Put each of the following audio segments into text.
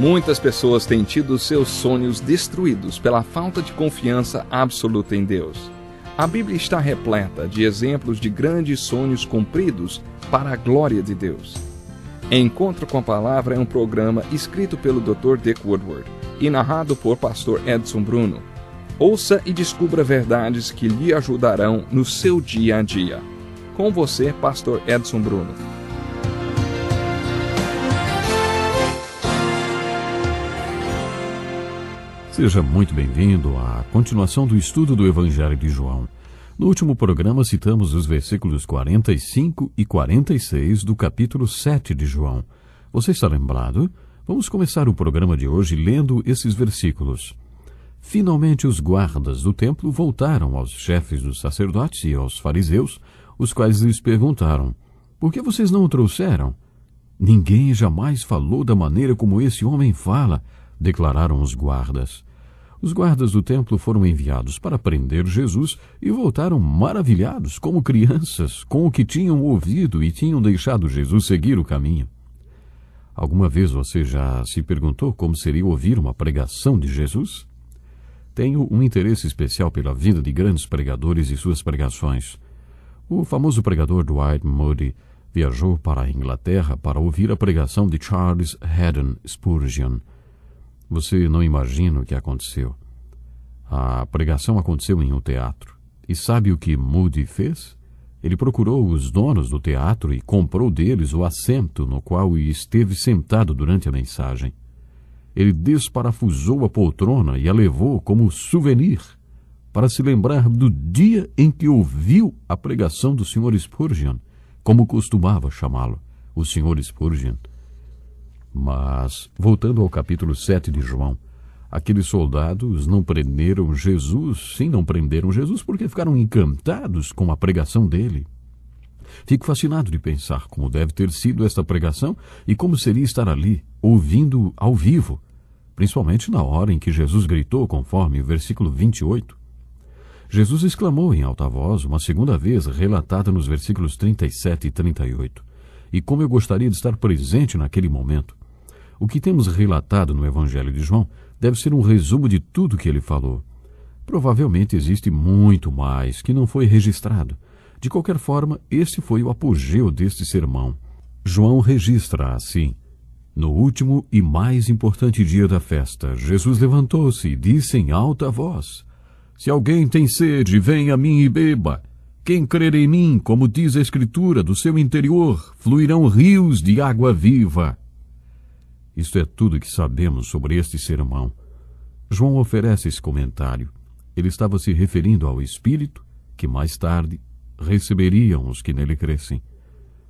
Muitas pessoas têm tido seus sonhos destruídos pela falta de confiança absoluta em Deus. A Bíblia está repleta de exemplos de grandes sonhos cumpridos para a glória de Deus. Encontro com a Palavra é um programa escrito pelo Dr. Dick Woodward e narrado por Pastor Edson Bruno. Ouça e descubra verdades que lhe ajudarão no seu dia a dia. Com você, Pastor Edson Bruno. Seja muito bem-vindo à continuação do estudo do Evangelho de João. No último programa citamos os versículos 45 e 46 do capítulo 7 de João. Você está lembrado? Vamos começar o programa de hoje lendo esses versículos. Finalmente os guardas do templo voltaram aos chefes dos sacerdotes e aos fariseus, os quais lhes perguntaram: por que vocês não o trouxeram? Ninguém jamais falou da maneira como esse homem fala, declararam os guardas. Os guardas do templo foram enviados para prender Jesus e voltaram maravilhados, como crianças, com o que tinham ouvido e tinham deixado Jesus seguir o caminho. Alguma vez você já se perguntou como seria ouvir uma pregação de Jesus? Tenho um interesse especial pela vida de grandes pregadores e suas pregações. O famoso pregador Dwight Moody viajou para a Inglaterra para ouvir a pregação de Charles Haddon Spurgeon. Você não imagina o que aconteceu. A pregação aconteceu em um teatro. E sabe o que Moody fez? Ele procurou os donos do teatro e comprou deles o assento no qual esteve sentado durante a mensagem. Ele desparafusou a poltrona e a levou como souvenir para se lembrar do dia em que ouviu a pregação do Sr. Spurgeon, como costumava chamá-lo, o Sr. Spurgeon. Mas, voltando ao capítulo 7 de João, aqueles soldados não prenderam Jesus, não prenderam Jesus porque ficaram encantados com a pregação dele. Fico fascinado de pensar como deve ter sido esta pregação e como seria estar ali, ouvindo ao vivo, principalmente na hora em que Jesus gritou, conforme o versículo 28. Jesus exclamou em alta voz, uma segunda vez, relatada nos versículos 37 e 38. E como eu gostaria de estar presente naquele momento. O que temos relatado no Evangelho de João deve ser um resumo de tudo que ele falou. Provavelmente existe muito mais que não foi registrado. De qualquer forma, este foi o apogeu deste sermão. João registra assim: no último e mais importante dia da festa, Jesus levantou-se e disse em alta voz: se alguém tem sede, venha a mim e beba. Quem crer em mim, como diz a Escritura, do seu interior fluirão rios de água viva. Isto é tudo que sabemos sobre este sermão. João oferece esse comentário. Ele estava se referindo ao Espírito, que mais tarde receberiam os que nele crescem.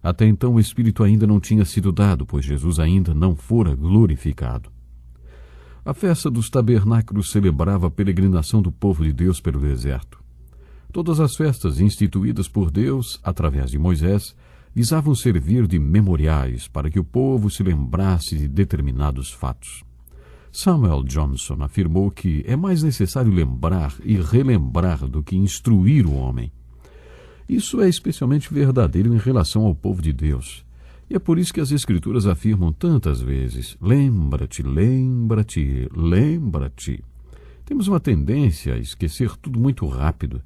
Até então o Espírito ainda não tinha sido dado, pois Jesus ainda não fora glorificado. A festa dos tabernáculos celebrava a peregrinação do povo de Deus pelo deserto. Todas as festas instituídas por Deus, através de Moisés, visavam servir de memoriais para que o povo se lembrasse de determinados fatos. Samuel Johnson afirmou que é mais necessário lembrar e relembrar do que instruir o homem. Isso é especialmente verdadeiro em relação ao povo de Deus. E é por isso que as Escrituras afirmam tantas vezes: lembra-te, lembra-te, lembra-te. Temos uma tendência a esquecer tudo muito rápido.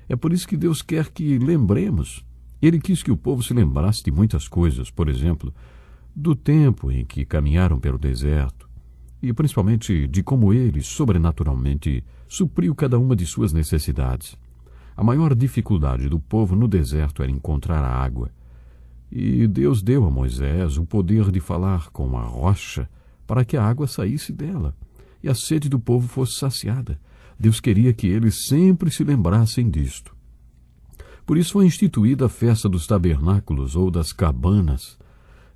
É por isso que Deus quer que lembremos. Ele quis que o povo se lembrasse de muitas coisas, por exemplo, do tempo em que caminharam pelo deserto, e principalmente de como ele, sobrenaturalmente, supriu cada uma de suas necessidades. A maior dificuldade do povo no deserto era encontrar a água. E Deus deu a Moisés o poder de falar com a rocha para que a água saísse dela e a sede do povo fosse saciada. Deus queria que eles sempre se lembrassem disto. Por isso foi instituída a festa dos tabernáculos ou das cabanas.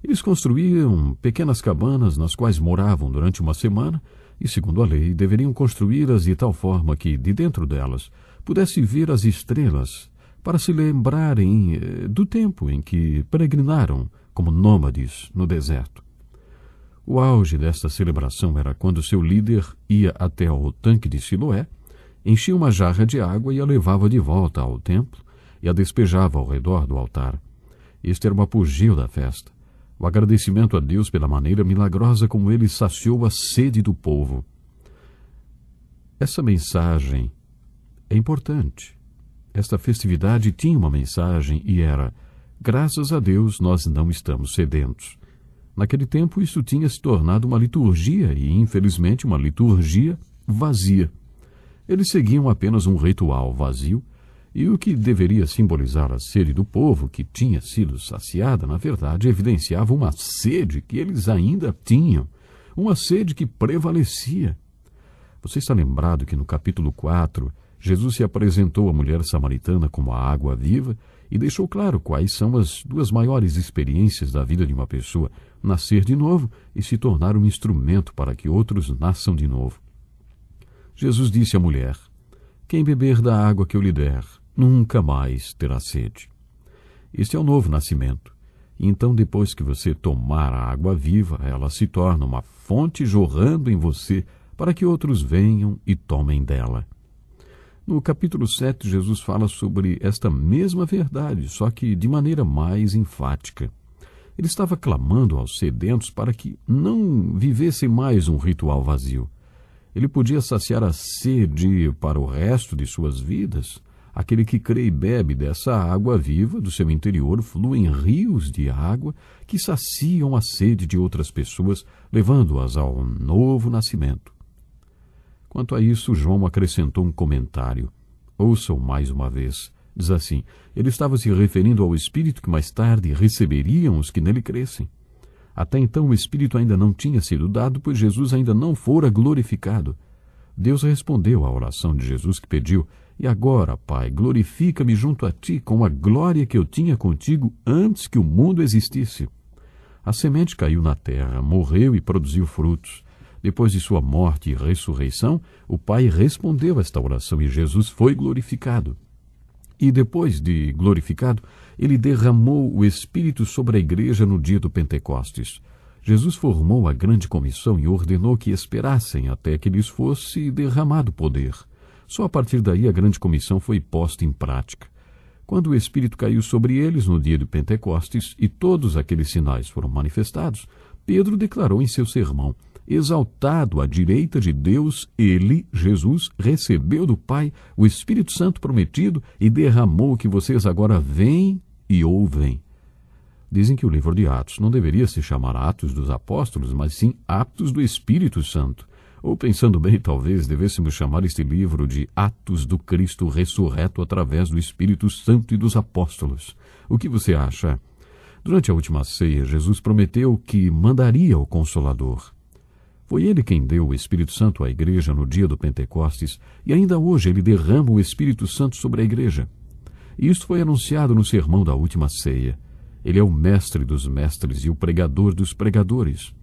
Eles construíam pequenas cabanas nas quais moravam durante uma semana e, segundo a lei, deveriam construí-las de tal forma que, de dentro delas, pudesse ver as estrelas para se lembrarem do tempo em que peregrinaram como nômades no deserto. O auge desta celebração era quando seu líder ia até ao tanque de Siloé, enchia uma jarra de água e a levava de volta ao templo e a despejava ao redor do altar. Este era o apogeu da festa. o agradecimento a Deus pela maneira milagrosa como ele saciou a sede do povo. Essa mensagem é importante. Esta festividade tinha uma mensagem e era: graças a Deus nós não estamos sedentos. Naquele tempo isso tinha se tornado uma liturgia e, infelizmente, uma liturgia vazia. Eles seguiam apenas um ritual vazio, e o que deveria simbolizar a sede do povo, que tinha sido saciada, na verdade, evidenciava uma sede que eles ainda tinham, uma sede que prevalecia. Você está lembrado que no capítulo 4, Jesus se apresentou à mulher samaritana como a água viva e deixou claro quais são as duas maiores experiências da vida de uma pessoa: nascer de novo e se tornar um instrumento para que outros nasçam de novo. Jesus disse à mulher: quem beber da água que eu lhe der, nunca mais terá sede. Este é o novo nascimento. E então, depois que você tomar a água viva, ela se torna uma fonte jorrando em você para que outros venham e tomem dela. No capítulo 7, Jesus fala sobre esta mesma verdade, só que de maneira mais enfática. Ele estava clamando aos sedentos para que não vivessem mais um ritual vazio. Ele podia saciar a sede para o resto de suas vidas. Aquele que crê e bebe dessa água viva, do seu interior fluem rios de água que saciam a sede de outras pessoas, levando-as ao novo nascimento. Quanto a isso, João acrescentou um comentário. Ouçam mais uma vez. Diz assim: ele estava se referindo ao Espírito que mais tarde receberiam os que nele crescem. Até então o Espírito ainda não tinha sido dado, pois Jesus ainda não fora glorificado. Deus respondeu à oração de Jesus que pediu: e agora, Pai, glorifica-me junto a ti com a glória que eu tinha contigo antes que o mundo existisse. A semente caiu na terra, morreu e produziu frutos. Depois de sua morte e ressurreição, o Pai respondeu a esta oração e Jesus foi glorificado. E depois de glorificado, ele derramou o Espírito sobre a igreja no dia do Pentecostes. Jesus formou a grande comissão e ordenou que esperassem até que lhes fosse derramado poder. Só a partir daí a grande comissão foi posta em prática. Quando o Espírito caiu sobre eles no dia do Pentecostes e todos aqueles sinais foram manifestados, Pedro declarou em seu sermão: exaltado à direita de Deus, ele, Jesus, recebeu do Pai o Espírito Santo prometido e derramou o que vocês agora veem e ouvem. Dizem que o livro de Atos não deveria se chamar Atos dos Apóstolos, mas sim Atos do Espírito Santo. Ou, pensando bem, talvez devêssemos chamar este livro de Atos do Cristo ressurreto através do Espírito Santo e dos Apóstolos. O que você acha? Durante a última ceia, Jesus prometeu que mandaria o Consolador. Foi ele quem deu o Espírito Santo à igreja no dia do Pentecostes, e ainda hoje ele derrama o Espírito Santo sobre a igreja. E isto foi anunciado no sermão da última ceia. Ele é o mestre dos mestres e o pregador dos pregadores.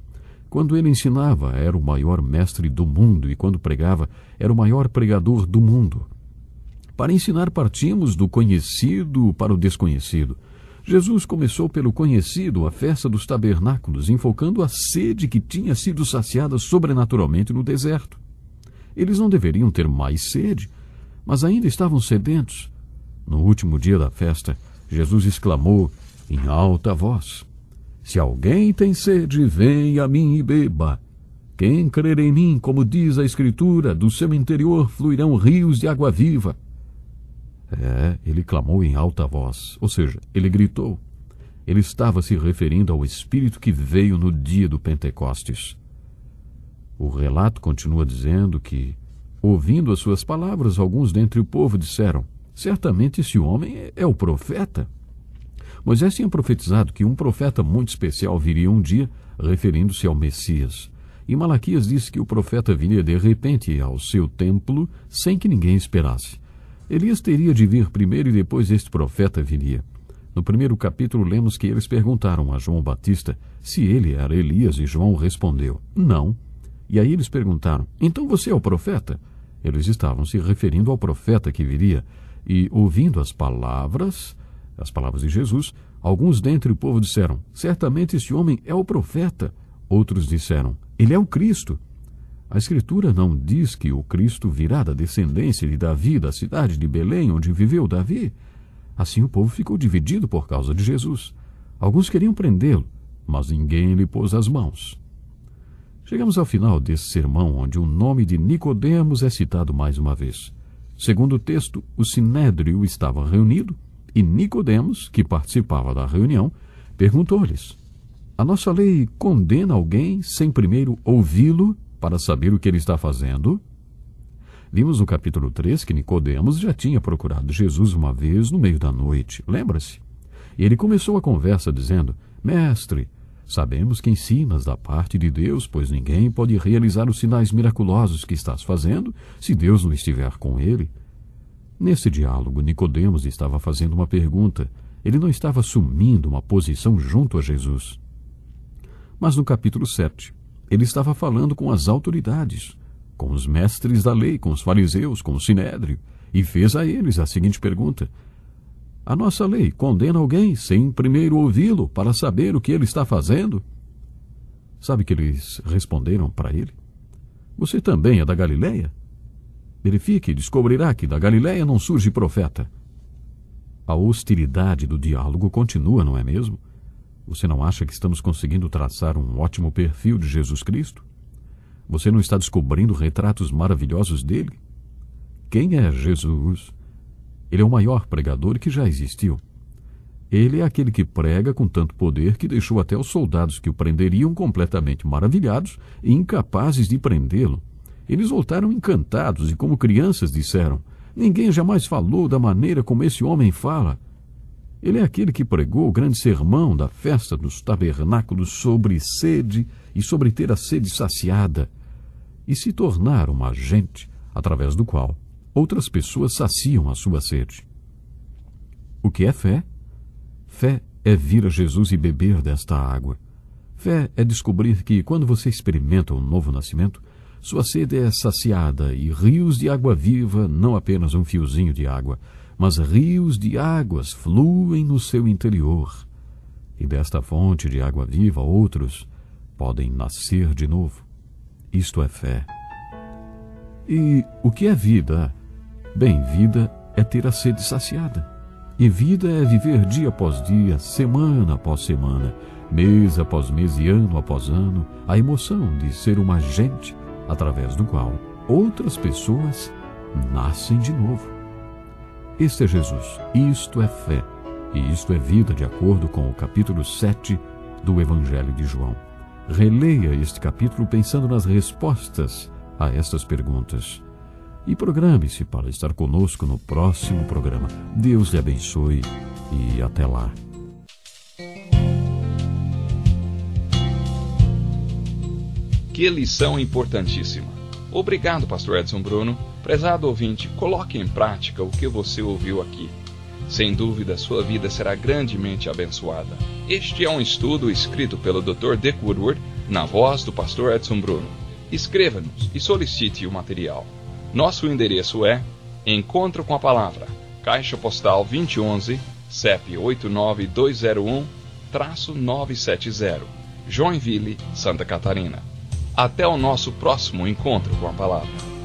Quando ele ensinava, era o maior mestre do mundo, e quando pregava, era o maior pregador do mundo. Para ensinar, partimos do conhecido para o desconhecido. Jesus começou pelo conhecido, a festa dos tabernáculos, enfocando a sede que tinha sido saciada sobrenaturalmente no deserto. Eles não deveriam ter mais sede, mas ainda estavam sedentos. No último dia da festa, Jesus exclamou em alta voz: se alguém tem sede, venha a mim e beba. Quem crer em mim, como diz a Escritura, do seu interior fluirão rios de água viva. Ele clamou em alta voz, ou seja, ele gritou. Ele estava se referindo ao Espírito que veio no dia do Pentecostes. O relato continua dizendo que, ouvindo as suas palavras, alguns dentre o povo disseram: certamente esse homem é o profeta. Moisés tinha profetizado que um profeta muito especial viria um dia, referindo-se ao Messias. E Malaquias disse que o profeta viria de repente ao seu templo sem que ninguém esperasse. Elias teria de vir primeiro e depois este profeta viria. No primeiro capítulo lemos que eles perguntaram a João Batista se ele era Elias e João respondeu: não. E aí eles perguntaram: então você é o profeta? Eles estavam se referindo ao profeta que viria. E ouvindo as palavras de Jesus, alguns dentre o povo disseram: certamente este homem é o profeta. Outros disseram: ele é o Cristo. A Escritura não diz que o Cristo virá da descendência de Davi, da cidade de Belém, onde viveu Davi. Assim o povo ficou dividido por causa de Jesus. Alguns queriam prendê-lo, mas ninguém lhe pôs as mãos. Chegamos ao final desse sermão, onde o nome de Nicodemos é citado mais uma vez. Segundo o texto, o sinédrio estava reunido e Nicodemos, que participava da reunião, perguntou-lhes: a nossa lei condena alguém sem primeiro ouvi-lo para saber o que ele está fazendo? Vimos no capítulo 3 que Nicodemos já tinha procurado Jesus uma vez no meio da noite, lembra-se? E ele começou a conversa dizendo: Mestre, sabemos que ensinas da parte de Deus, pois ninguém pode realizar os sinais miraculosos que estás fazendo se Deus não estiver com ele. Nesse diálogo, Nicodemos estava fazendo uma pergunta. Ele não estava assumindo uma posição junto a Jesus. Mas no capítulo 7, ele estava falando com as autoridades, com os mestres da lei, com os fariseus, com o sinédrio, e fez a eles a seguinte pergunta: a nossa lei condena alguém sem primeiro ouvi-lo para saber o que ele está fazendo? Sabe que eles responderam para ele? Você também é da Galileia? Verifique e descobrirá que da Galileia não surge profeta. A hostilidade do diálogo continua, não é mesmo? Você não acha que estamos conseguindo traçar um ótimo perfil de Jesus Cristo? Você não está descobrindo retratos maravilhosos dele? Quem é Jesus? Ele é o maior pregador que já existiu. Ele é aquele que prega com tanto poder que deixou até os soldados que o prenderiam completamente maravilhados e incapazes de prendê-lo. Eles voltaram encantados e, como crianças, disseram: ninguém jamais falou da maneira como esse homem fala. Ele é aquele que pregou o grande sermão da festa dos tabernáculos sobre sede e sobre ter a sede saciada e se tornar um agente através do qual outras pessoas saciam a sua sede. O que é fé? Fé é vir a Jesus e beber desta água. Fé é descobrir que, quando você experimenta um novo nascimento, sua sede é saciada e rios de água viva, não apenas um fiozinho de água, mas rios de águas fluem no seu interior. E desta fonte de água viva outros podem nascer de novo. Isto é fé. E o que é vida? Bem, vida é ter a sede saciada. E vida é viver dia após dia, semana após semana, mês após mês e ano após ano, a emoção de ser um agente através do qual outras pessoas nascem de novo. Este é Jesus, isto é fé, e isto é vida, de acordo com o capítulo 7 do Evangelho de João. Releia este capítulo pensando nas respostas a estas perguntas. E programe-se para estar conosco no próximo programa. Deus lhe abençoe e até lá. Que lição importantíssima. Obrigado, pastor Edson Bruno. Prezado ouvinte, coloque em prática o que você ouviu aqui. Sem dúvida, sua vida será grandemente abençoada. Este é um estudo escrito pelo Dr. Dick Woodward, na voz do pastor Edson Bruno. Escreva-nos e solicite o material. Nosso endereço é Encontro com a Palavra, Caixa Postal 2011, CEP 89201-970, Joinville, Santa Catarina. Até o nosso próximo Encontro com a Palavra.